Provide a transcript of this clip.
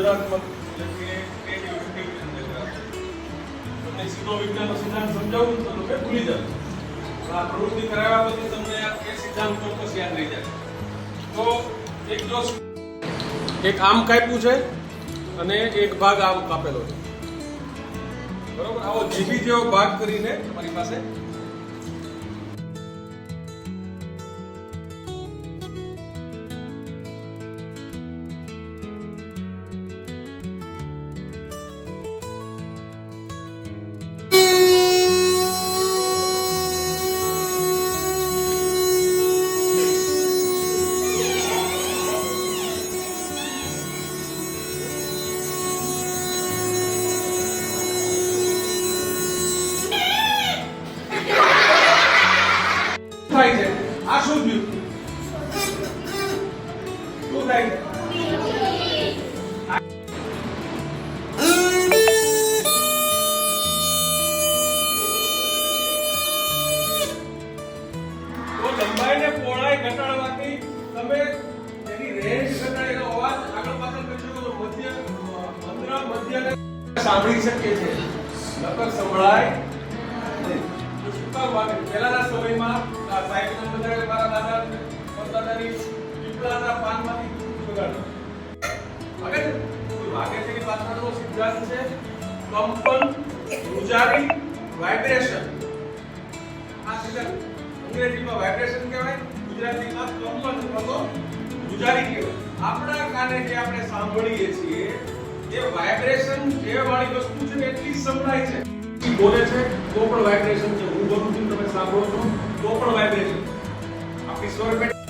સર્જનાત્મક એટલે કે ક્રિએટિવિટી તમને સીધો વિજ્ઞાનનો સિદ્ધાંત સમજાવું તો તમે ભૂલી જાવ. આ પ્રવૃત્તિ કરાવ્યા પછી તમને એ સિદ્ધાંત ચોક્કસ યાદ રહી જાય. તો એક આમ કાપ્યું છે અને એક ભાગ આમ કાપેલો છે, બરોબર. આવો જીભી જેવો ભાગ કરીને તમારી પાસે થાય છે. આ શું થયું? શું થાય છે? તો લંબાઈ ને પહોળાઈ ઘટાડવાથી તમે એની રેન્જ ઘટાડે, એનો અવાજ આગળ પાછળ કરી શકો છો. મધ્ય સાંભળી શકીએ છીએ, નકર સંભળાય નહીં. પહેલાના સમયમાં સાયકલ બધા મારા દાદા પરદાદાની પીપળાના પાનમાંથી વગાડતા. વાગે છે? વાગે છે કે પાછળનો સિદ્ધાંત છે કંપન, ધ્રુજારી, વાઇબ્રેશન. આ સિદ્ધાંત અંગ્રેજીમાં વાઇબ્રેશન કહેવાય, ગુજરાતીમાં કંપન અથવા ધ્રુજારી કહેવાય. આપણા કાને જે આપણે સાંભળીએ છીએ એ વાઇબ્રેશન જે વાળી વસ્તુ છે એટલી સંભળાય છે. બોલે છે તો પણ વાઇબ્રેશન છે, હું બોલું છું તમે સાંભળો છો તો પણ વાઇબ્રેશન. આપણી સ્વર પેટી